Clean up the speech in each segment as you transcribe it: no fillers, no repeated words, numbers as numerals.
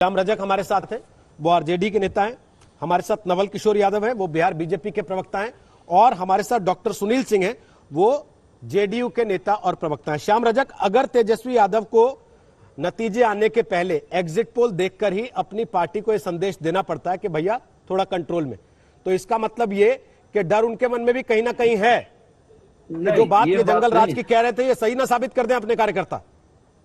श्याम रजक हमारे साथ हैं, वो आरजेडी के नेता हैं। हमारे साथ नवल किशोर यादव हैं, वो बिहार बीजेपी के प्रवक्ता हैं। और हमारे साथ डॉक्टर सुनील सिंह हैं, वो जेडीयू के नेता और प्रवक्ता हैं। श्याम रजक, अगर तेजस्वी यादव को नतीजे आने के पहले एग्जिट पोल देखकर ही अपनी पार्टी को यह संदेश देना पड़ता है कि भैया थोड़ा कंट्रोल में, तो इसका मतलब ये कि डर उनके मन में भी कहीं ना कहीं है कि जो बात ये जंगल राज की कह रहे थे ये सही ना साबित कर दें अपने कार्यकर्ता।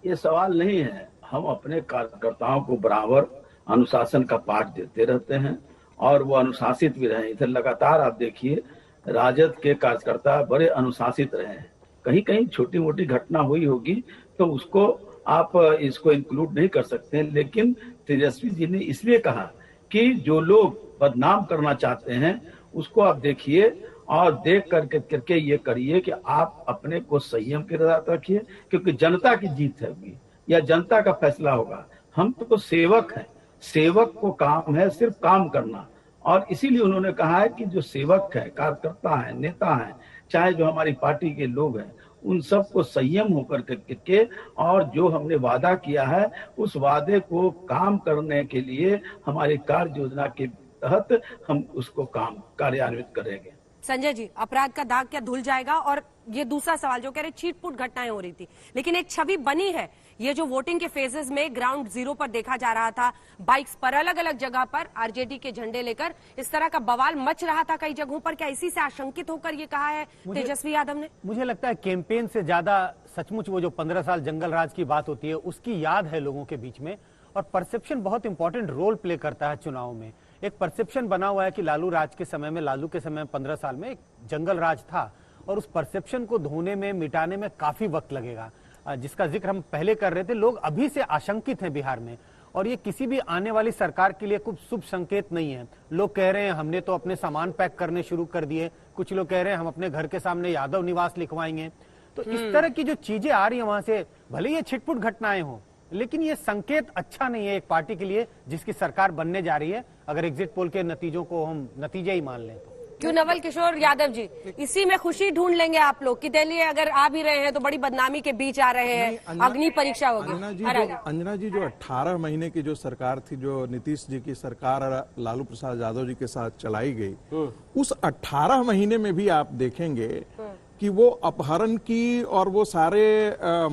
ये सवाल नहीं है। हम अपने कार्यकर्ताओं को बराबर अनुशासन का पाठ देते रहते हैं और वो अनुशासित भी रहे। इधर लगातार आप देखिए राजद के कार्यकर्ता बड़े अनुशासित रहे हैं। कहीं कहीं छोटी मोटी घटना हुई होगी तो उसको आप इसको इंक्लूड नहीं कर सकते, लेकिन तेजस्वी जी ने इसलिए कहा कि जो लोग बदनाम करना चाहते हैं उसको आप देखिए और देख करके ये करिए कि आप अपने को संयम के साथ रखिए, क्योंकि जनता की जीत है या जनता का फैसला होगा। हम तो सेवक हैं, सेवक को काम है सिर्फ काम करना। और इसीलिए उन्होंने कहा है कि जो सेवक है, कार्यकर्ता है, नेता है, चाहे जो हमारी पार्टी के लोग हैं, उन सबको संयम होकर के और जो हमने वादा किया है उस वादे को काम करने के लिए हमारी कार्य योजना के तहत हम उसको काम कार्यान्वित करेंगे। संजय जी, अपराध का दाग क्या धुल जाएगा? और ये दूसरा सवाल जो कह रहे छीट-फूट घटनाएं हो रही थी, लेकिन एक छवि बनी है ये जो वोटिंग के फेजेस में ग्राउंड जीरो पर देखा जा रहा था, बाइक्स पर अलग अलग जगह पर आरजेडी के झंडे लेकर इस तरह का बवाल मच रहा था कई जगहों पर। क्या इसी से आशंकित होकर ये कहा है तेजस्वी यादव ने? मुझे लगता है कैंपेन से ज्यादा सचमुच वो जो 15 साल जंगल राज की बात होती है उसकी याद है लोगों के बीच में। और परसेप्शन बहुत इंपॉर्टेंट रोल प्ले करता है चुनाव में। एक परसेप्शन बना हुआ है कि लालू राज के समय में, लालू के समय में 15 साल में एक जंगल राज था और उस परसेप्शन को धोने में, मिटाने में काफी वक्त लगेगा, जिसका जिक्र हम पहले कर रहे थे। लोग अभी से आशंकित हैं बिहार में और ये किसी भी आने वाली सरकार के लिए कुछ शुभ संकेत नहीं है। लोग कह रहे हैं हमने तो अपने सामान पैक करने शुरू कर दिए, कुछ लोग कह रहे हैं हम अपने घर के सामने यादव निवास लिखवाएंगे। तो इस तरह की जो चीजें आ रही है वहां से, भले ये छिटपुट घटनाएं हो, लेकिन ये संकेत अच्छा नहीं है एक पार्टी के लिए जिसकी सरकार बनने जा रही है, अगर एग्जिट पोल के नतीजों को हम नतीजे ही मान लें तो। क्यों नवल किशोर यादव जी, इसी में खुशी ढूंढ लेंगे आप लोग कि दिल्ली अगर आ भी रहे हैं तो बड़ी बदनामी के बीच आ रहे हैं, अग्नि परीक्षा होगी। अंजना जी, जो 18 महीने की जो सरकार थी, जो नीतीश जी की सरकार लालू प्रसाद यादव जी के साथ चलाई गई, उस 18 महीने में भी आप देखेंगे कि वो अपहरण की और वो सारे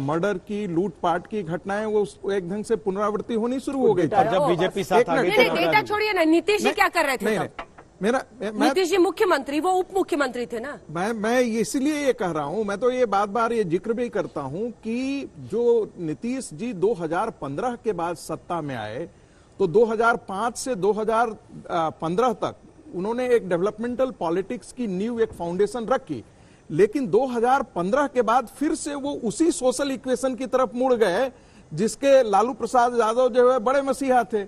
मर्डर की, लूटपाट की घटनाएं वो एक ढंग से पुनरावृत्ति होनी शुरू हो गई। जब बीजेपी साथ आ गई, डेटा छोड़िए ना, नीतीश जी क्या कर रहे थे? नीतीश जी मुख्यमंत्री, वो उप मुख्यमंत्री थे ना। मैं इसलिए ये कह रहा हूं, मैं तो ये बार ये जिक्र भी करता हूं कि जो नीतीश जी 2015 के बाद सत्ता में आए तो 2005 से 2015 तक उन्होंने एक डेवलपमेंटल पॉलिटिक्स की नींव, एक फाउंडेशन रखी। लेकिन 2015 के बाद फिर से वो उसी सोशल इक्वेशन की तरफ मुड़ गए जिसके लालू प्रसाद यादव जो है बड़े मसीहा थे।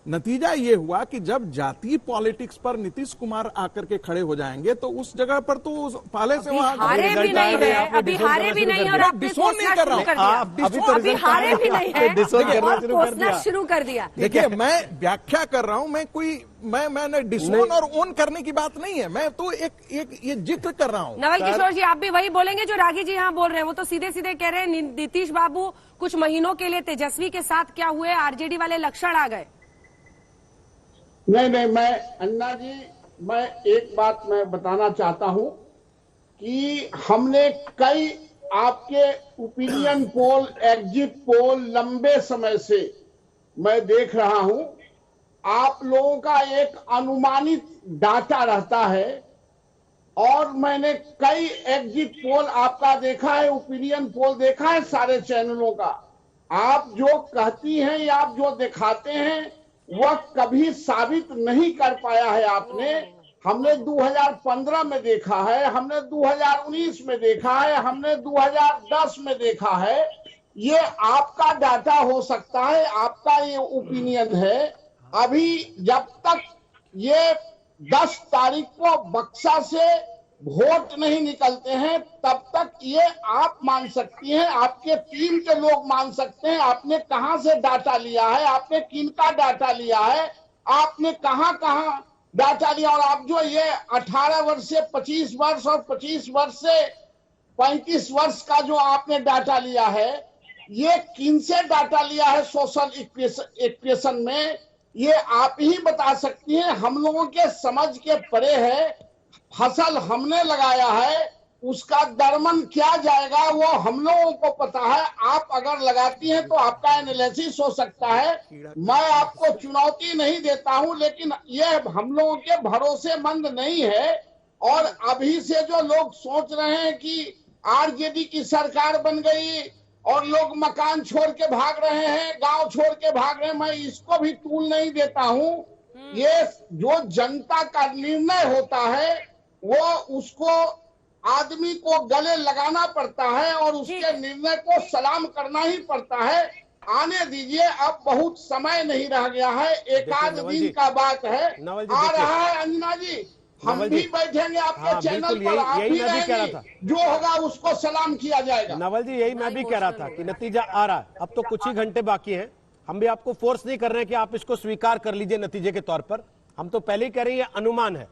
नतीजा ये हुआ कि जब जातीय पॉलिटिक्स पर नीतीश कुमार आकर के खड़े हो जाएंगे तो उस जगह पर तो पहले से वहां हारे भी नहीं है, अभी हारे भी नहीं और आपने डिसोन नहीं कर रहा हूं, अभी हारे भी नहीं है, शुरू कर दिया। देखिए, मैं व्याख्या कर रहा हूं, मैंने डिसोन और ओन करने की बात नहीं है, मैं तो एक ये जिक्र कर रहा हूं। नवल किशोर जी, आप भी वही बोलेंगे जो रागी जी यहाँ बोल रहे हैं? वो तो सीधे सीधे कह रहे हैं नीतीश बाबू कुछ महीनों के लिए तेजस्वी के साथ क्या हुए, आरजेडी वाले लक्षण आ गए। नहीं, मैं अन्ना जी, मैं एक बात मैं बताना चाहता हूं कि हमने कई आपके ओपिनियन पोल, एग्जिट पोल लंबे समय से मैं देख रहा हूं। आप लोगों का एक अनुमानित डाटा रहता है और मैंने कई एग्जिट पोल आपका देखा है, ओपिनियन पोल देखा है सारे चैनलों का। आप जो कहती हैं या आप जो दिखाते हैं वह कभी साबित नहीं कर पाया है आपने। हमने 2015 में देखा है, हमने 2019 में देखा है, हमने 2010 में देखा है। ये आपका डाटा हो सकता है, आपका ये ओपिनियन है। अभी जब तक ये 10 तारीख को बक्सा से वोट नहीं निकलते हैं तब तक ये आप मान सकती हैं, आपके टीम के लोग मान सकते हैं आपने कहां से डाटा लिया है, आपने किनका डाटा लिया है, आपने कहां डाटा लिया। और आप जो ये 18 वर्ष से 25 वर्ष और 25 वर्ष से 35 वर्ष का जो आपने डाटा लिया है, ये किन से डाटा लिया है सोशल इक्वेशन में, ये आप ही बता सकती हैं। हम लोगों के समझ के परे है। फसल हमने लगाया है, उसका दरमन क्या जाएगा वो हम लोगों को पता है। आप अगर लगाती हैं तो आपका एनालिसिस हो सकता है। मैं आपको चुनौती नहीं देता हूं, लेकिन ये हम लोगों के भरोसेमंद नहीं है। और अभी से जो लोग सोच रहे हैं कि आरजेडी की सरकार बन गई और लोग मकान छोड़ के भाग रहे हैं, गांव छोड़ के भाग रहे हैं, मैं इसको भी तूल नहीं देता हूं। ये जो जनता का निर्णय होता है वो उसको आदमी को गले लगाना पड़ता है और उसके निर्णय को सलाम करना ही पड़ता है। आने दीजिए, अब बहुत समय नहीं रह गया है, एक आध दिन का बात है। आ रहा है अंजना जी, हम भी बैठेंगे आपके चैनल पर, आप भी रहेंगे, जो होगा उसको सलाम किया जाएगा। नवल जी, यही मैं भी कह रहा था कि नतीजा आ रहा है, अब तो कुछ ही घंटे बाकी हैं। हम भी आपको फोर्स नहीं कर रहे हैं कि आप इसको स्वीकार कर लीजिए नतीजे के तौर पर। हम तो पहले ही कह रहे हैं ये अनुमान है।